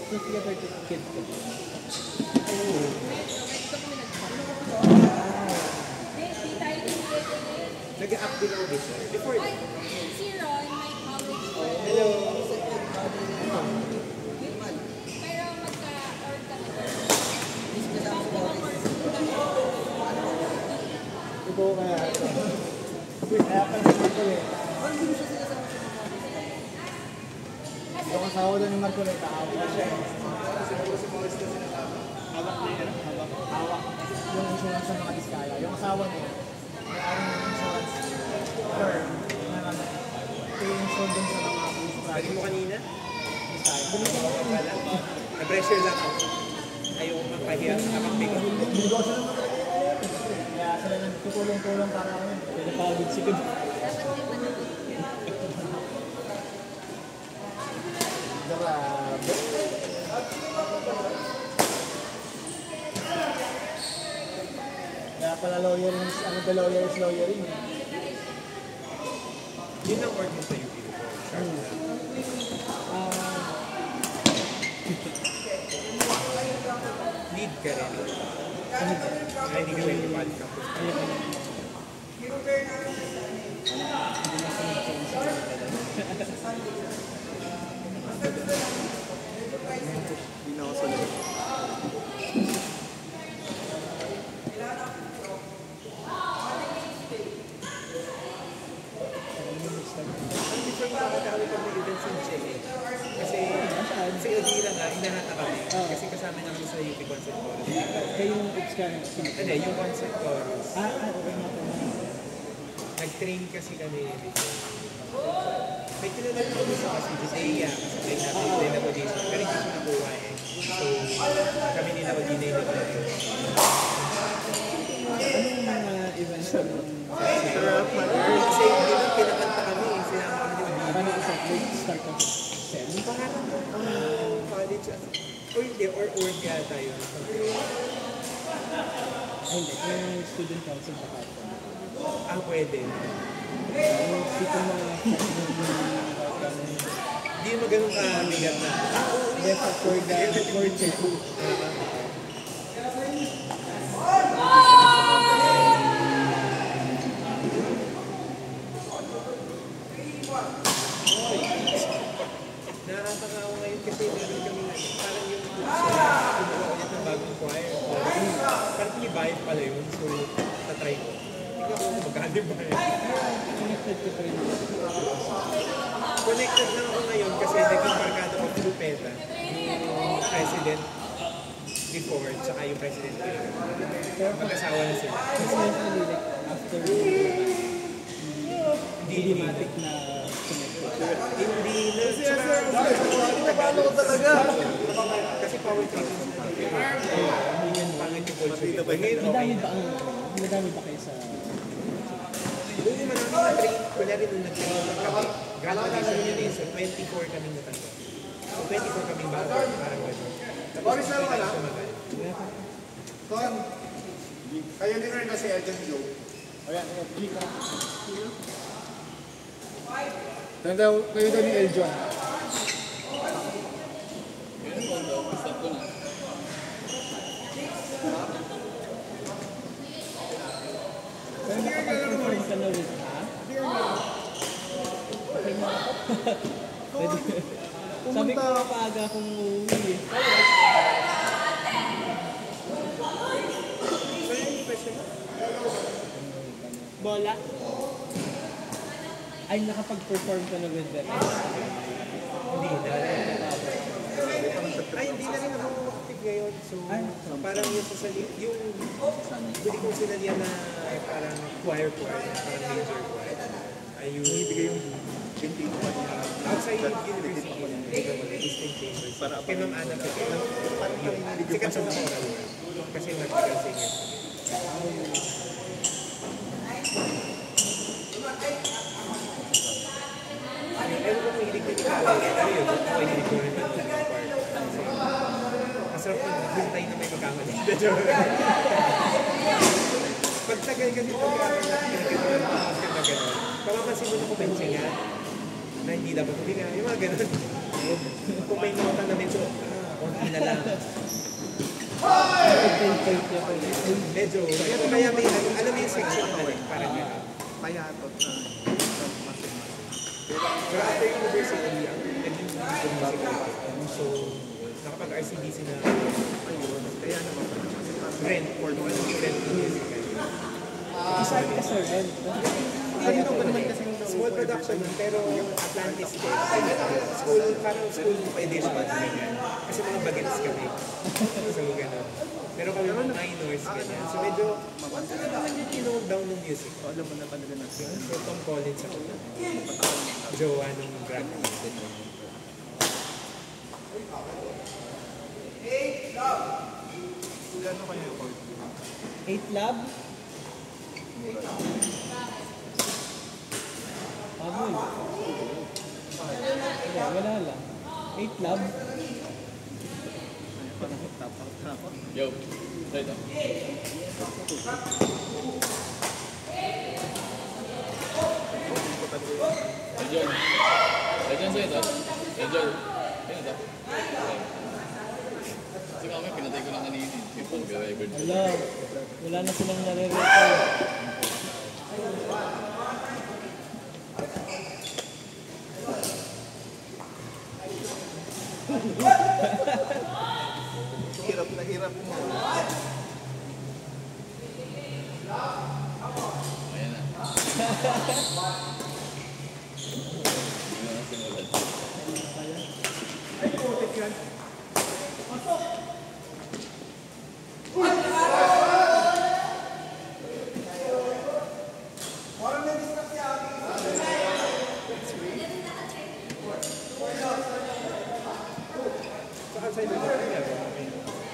together to kid ko. Nag-up din ako before. Before that. Si Ron, my college friend. Hello. Pero magka-org kami. Ito kaya. Kaya pala ko eh. Yung asawa doon ni Marcoleta, hawak siya. Hawak na yun. Hawak. Yung insurance sa mga Diskaya. Yung asawa niya, may-ari ng insurance firm na i-insure din sa mga police Pwede mo kanina? Diskaya. Na-pressure lang ako. Ayaw magpahiya sa kapag-bigot. Negosyo naman kaya sila nagtutulong-tulong para kami. Pinapagod si Kud. Grabe. Kaya pala lawyering, ano ba lawyer is lawyering eh. Yun ang org mo sa UP before. Sharp na. Lead ka rin. Ay, hindi ka rin yung bad campus. Hindi na ako sunod. Ang different pa kami pag may events in Chile. Kasi sa Odila nga, hinahata kami. Kasi kasama na kami sa UP Concert Chorus. Kayo yung oops ka na. Ano, yung Concert Chorus. Okay na po. Nag-train kasi kami before. May kilala ko sa kasi Gisea, kasi may natin na audition. Pero hindi siya nakuha eh. So, kami nila Odila yung nag-audition. Anong mga events na Sarap man. Kasi hindi lang pinakanta kami. Sinama kami ni Odila. Paano sa start of SEM? Pangarap ko college. O hindi, or org yata yun. Ay, hindi. Yung student council pa ka. Pwede. Yung sito mga Hindi mo ganun kabigat na. Yes, for check. Nakakataka ako ngayon kasi meron kami parang yung gumawa ulit ng bagong choir. Parang tinibayad pala yun. So, tatry ko. Tingnan ko kung magkano ba yun. Connected ko pa rin. Connected lang ako ngayon kasi naging barkada ko si Lupeta. Yung president before, tsaka yung president ngayon. Mag-asawa na sila. Kasi usually like after Hindi matic na connected. Hindi na. Tagalog ko talaga. Kasi power trip na hindi yan pangit yung culture. Ngayon, okay na. Madami ba kayo sa... Doon yung marami na-train. Wala rin nung nag-train kami. Graduation yun eh. So 24 kami natanggap. So 24 kami bago. Parang gano'n. Tapos sumagal. Ton, kayo din rin kasi Agent Joe. Ayan, click ka. Tanda, kayo daw ni Eljon. Pero nakapag-perform ka na with, ha? Okay na ako. Sabi ko maaga akong uuwi eh. Bola? Ay, nakapag-perform ka na with them. Hindi na. Ay, hindi na rin ako active ngayon. So, parang yung sasali, yung bili kong sinalihan na parang choir, parang major choir. Ay, yung ibigay yung outside university na ikaw wala, distinct chambers. Kay Ma'am Ana Pepe. Sikat sa mga oral. Kasi nag-legal singer. Ewan ko kung hilig ko ikaw. Pero yun, ako hilig ko rin ng choir. Masarap maghintay na may magkamali. Pag tagal kasi pag-aaral natin, papapansin mo na kumensi nga na hindi dapat huminga. Yung mga ganun. Kung may nota na medyo, konti na lang. Medyo, kaya may, alam mo yung section na rin, parang gano'n. Payatot na. Pero after university, ang naging music so, nakapag-RCDC na Ayun. Kaya naman pala. Kasi parang rent or kung anong rent ng music. Saan ka sir, rent? ganito ba naman kasi Small production nun, pero Atlantis din. School, parang school edition. Ganyan. Kasi mga bagets kami. So, gano'n. Pero kami mga minors, ganyan. So, medyo, naman yung tinong down ng music. alam mo na talaga na siya. So, Tom Collins ako. Jowa nung drag. Gano'n kayo yung court? 8 lab? Habol. Wala lang. 8 lab? Parang tapos. Yo, right up. Enjoy. Enjoy sa'yo ito. Enjoy. Yan ito. Kasi kami, pinatay ko lang kanina. Yung pag-record. Wala na silang nare-record. Hirap na hirap mo. Ayan na. Hindi na simulan. Ay, putik yan. So, outside of that,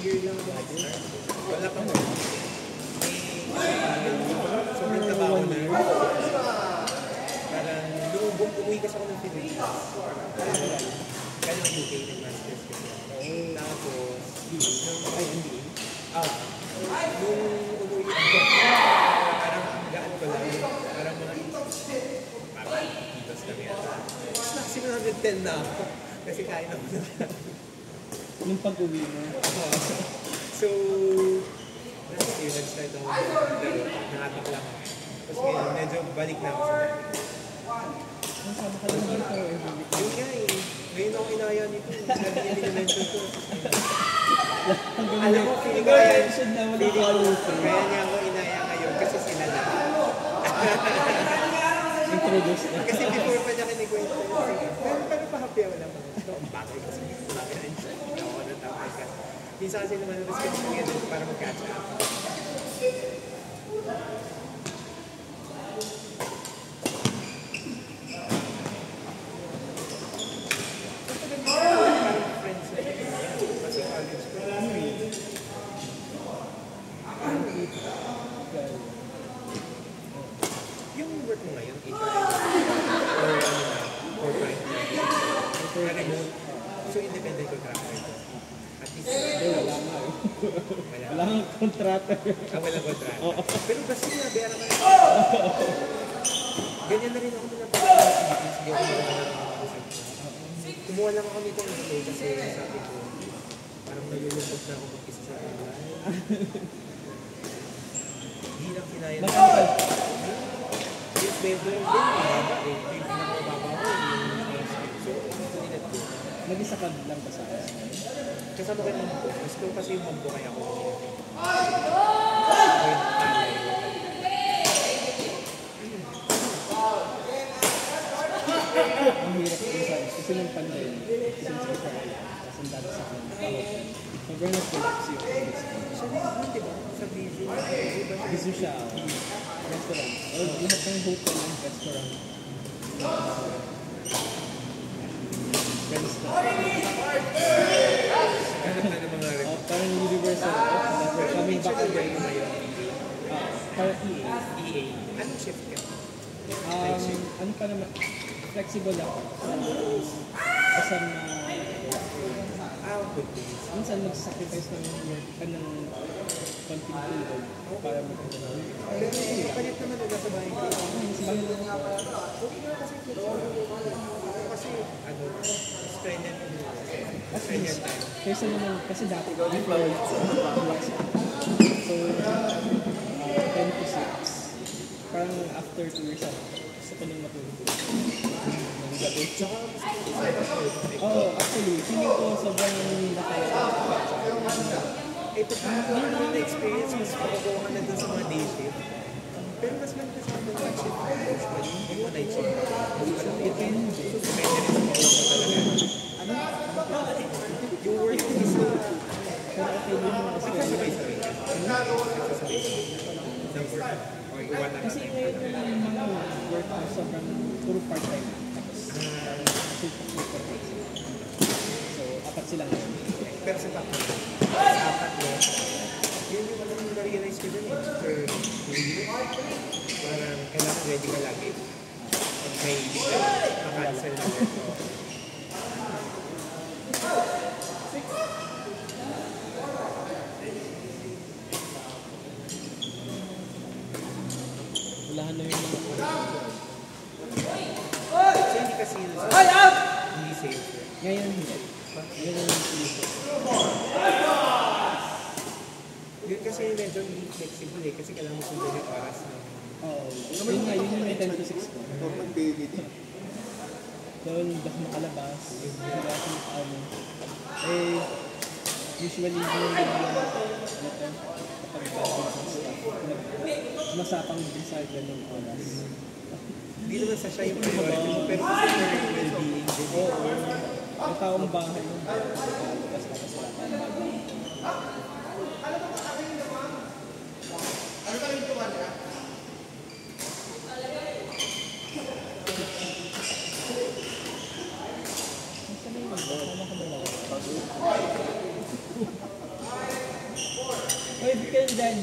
year lang ako nag-start. Wala pang sobrang trabaho na. Parang lumubog, umuwi kasi ako ng Philippines. Kaya ng UK, nag-masters kasi ako. Tapos, nung umuwi ako, parang ang gaan ko lang. Parang mga kilos lang yata. Tapos maximum 110 na ako. Kasi kain ako na. Yung pag-uwi mo. So, last year, nag-start ako maglaro. Nakatak lang ako. Tapos ngayon, medyo balik na ako sa dati. Sama ka lang dito every week. Yun nga eh. Ngayon ako inaya nito. Sabi niya din-mention ko. Alam mo, feeling ko kaya, Mention na wala ka luto. kaya niya ako inaya ngayon kasi sila na. Introduce na. Kasi before pa niya kinikwento yun. Pero pa-happy ako naman. So, ang bagay kasi. Sabi na siya. Hindi ako natapay ka. Minsan kasi naman naman kasi niya dito para mag-catch up. Parang friends na yun. Kasi college ko. Yung work mo ngayon, HR, or ano na, corporate na, or remote, so independent contractor. At least, Wala nga eh. wala. Wala kang kontrata. Walang kontrata. Pero kasi nga, bayaran ka na. Ganyan na rin ako nung napagod sa Philippines. Hindi ako nakakasap. Kumuha lang ako nito ng play kasi sabi ko, parang nalulungkot na ako mag-isa sa buhay. Hindi lang kinaya na. Yes, member din. Mahaba eh. Yung pinakamababa ko, yung so, pinilit ko. Mag-isa ka lang ba sa akin? Kasama ko yung mom ko. Mas ko kasi yung mom ko kaya ako. Ako yung nanay. Ang hirap ko sa kasi nung pandemic, since before I left, ang dami sa akin. Sobrang nag-collapse yung Siya rin yun, diba? Sa video. gusto siya, restaurant. O lahat ng hotel and restaurant. Friends na. Hanap na ng mga review. Parang universal. Never coming back Actually, again. ano ba yun? Parang EA. EA. Anong shift ka? Ano pa naman, flexible ako. Basta na, good days. Minsan mag-sacrifice ng work ka ng konting tulog para magkakaroon. Pero palit naman ulit sa bahay ko. Mas bagay lang ako. Okay na kasi flexible. Kasi spend yan spend your time. Kaysa naman, kasi dati ko, before, so, 10 to 6. Parang after 2 years ako, gusto ko nang matulog. Nagabi. Oo, actually, feeling ko sobrang nakaka-affect sa akin. Ito pa, ano naman na-experience, mas makagawa ka na dun sa mga day shift. Pero mas malakas sa mga night shift. Usually, yung mga night shift. Depende rin sa mga mo talaga. Yung work is Pero okay din yung mga schedule. nagsasabay-sabay ka. Nagsasabay-sabay ka. Ng work. O iwan na Kasi ngayon yung mga work ko sobrang puro part-time. Tapos, super. So, apat sila ngayon. Pero sa top apat mo, yun yung alam mo na-realize ko dun per week. Parang kailangan ready ka lagi. Pag may makancel na work mo. Wala na yung mga So hindi kasi hindi safe. ngayon hindi. Ngayon yung feeling ko. Yun kasi medyo hindi flexible eh. Kasi kailangan mo sundan yung oras ng Oo. Yun nga, yun yung 10 to 6 ko. Normal baby din. Doon, baka makalabas. Eh, usually, yun yung kapag bagay sa staff. Masapang din sa ganung oras. hindi naman sa siya yung priority mo, pero kasi for your well-being din. Oo. Yung taong bahay yung tapos wala tayong bagay. Hoy, di ka nandyan.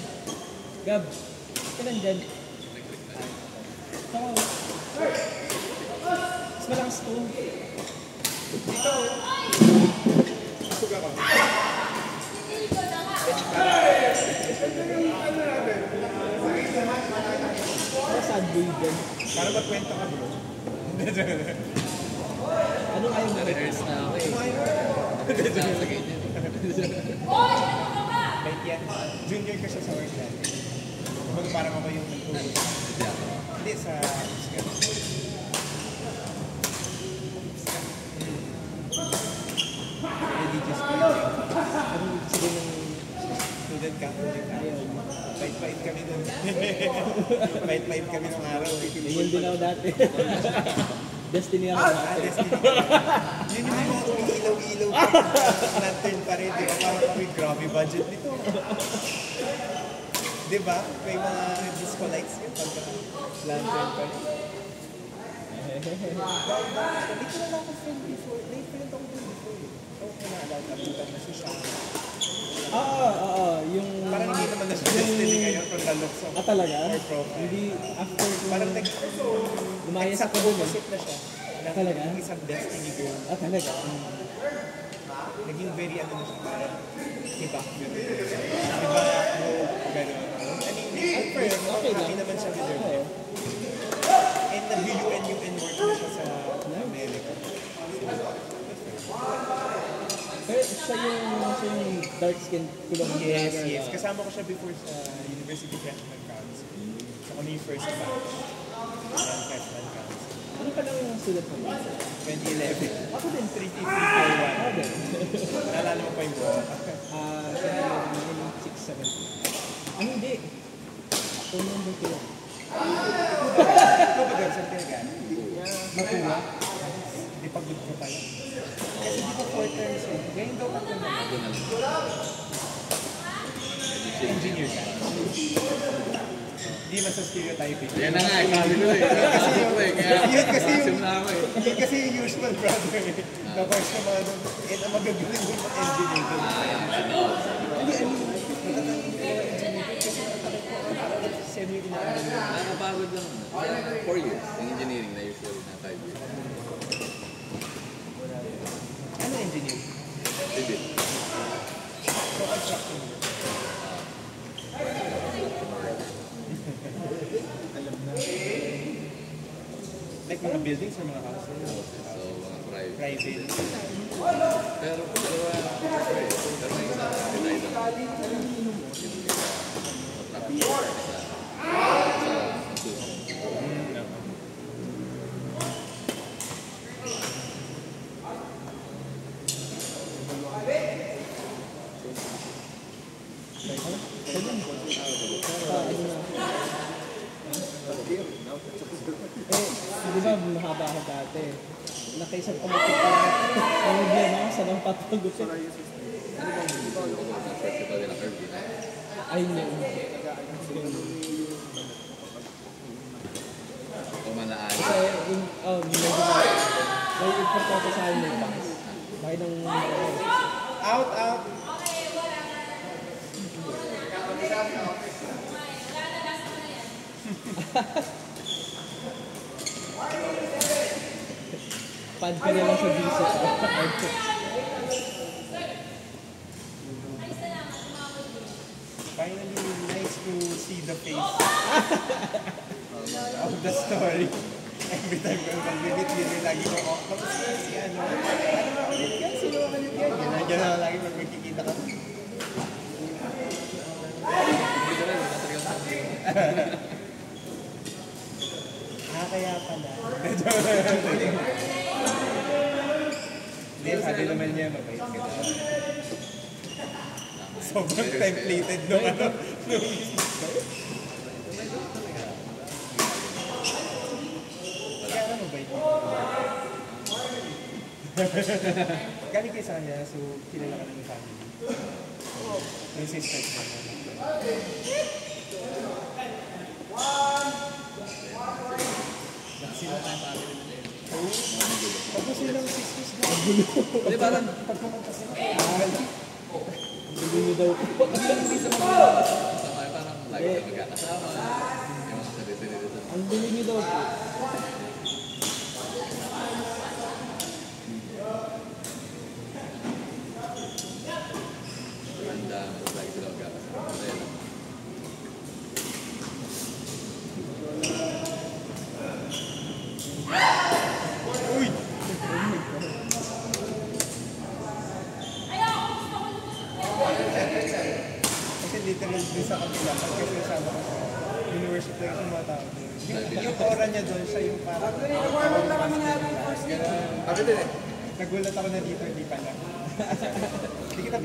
Gab, di ka nandyan. Tama. Mas malakas to. Busog ako. Sad boy dyan. Para magkwento ka bro. Anong ayaw mo? Na-rehearse na ako eh. Sa ganyan. Like yan, junior ka siya sa work natin. Kumbaga parang ako yung nagtulog. Hindi sa religious teaching. Sige ng Student council. ayaw. Pait-pait kami nun. Pait-pait kami nung araw. Ganyan din ako dati. Destiny ako dati. Destiny. Yun yung mga umiilaw-ilaw pa. Lantern pa rin. Di ba? Parang kami grabe budget nito. Di ba? May mga disco lights yun. Pagka lantern pa rin. Dito na lang ako friend before. May friend ako dun before. Okay na. Abutan na si Sean. Oo. Yung... Parang hindi naman na siya Destiny ngayon kung nalooks ako. talaga? Or profile. Hindi after ko... Parang lumayas exact ako dun eh. opposite na siya. Talaga? Ng isang Destiny girl. Talaga? Naging very ano na siya, parang iba. Iba, gano'n. I mean, at first, Okay lang. happy naman siya with her Oo. life. And nag-UN work na siya sa America. Pero siya yung dark skin Colombian. Yes. Kasama ko siya before sa University Freshman Council. So, kami yung first batch. Yan, Freshman Council. Ano pa lang yung student mo? 2011. Ako din, 3341. Ako din. Naalala mo pa yung buwan? 6, 7. Ano hindi? Ako nandun ko lang. Ikaw ba, Gab? Saan ka nag-ano? Makuha. Hindi pagod ko pala. Kasi di ko 4 times eh. Ngayon daw ako na. Ako na lang. Engineer ka. Hindi man sa stereotyping. Yan na nga, sabi ko eh. Sabi ko eh. Kaya, Yun kasi yung- asim na ako eh. Yun kasi yung usual brother eh. Tapos na mga doon, ang magagaling yung mga engineer doon. Hindi, I mean, matatangin ko mga engineer kasi semi inaaral mo. Nakakapagod lang. 4 years. Yung engineering na usually na 5 years. Ano engineer? Civil. construction work. Like mga buildings or mga houses? So, mga private. Private. Pero may isa design lang. Di ba mahaba ako dati? Nakaisang pumatik pa ang problema ko sa nang patagupit. Ito din ang curve. Ay, hindi. Kumanaan. Kasi, medyo may importante sa akin yung box. Bakit nung Out, out! pad ka na lang sa visit. Finally, nice to see the face of the story. Every time ko mag-visit yun, lagi ko, tapos si ano ba ulit yan? Sino ba ulit yan? Yan na lagi pag magkikita ka. Kaya pala. Hindi, sabi naman niya, mabait ka na. Sobrang templated nung ano. Kaya ano mabait niya? Galing kayo sa kanya, so kilala ka na yung family. Yung sisters mo na. Tapos silang sisters na. Di ba lang? Pagpumunta sila. Hindi nyo daw. Hindi sa mga parang lagi na magkakasama. Yung mga sarili-sarili dito. Ang bili nyo daw. Handa, lagi sila magkakasama. Masaya lang. Uy! Kasi literal din sa kabila, kasi kasama ko sa university lang sa mga tao doon. Yung aura niya doon, siya yung parang Sabi din eh. nagulat ako na dito, hindi pala. Hindi kita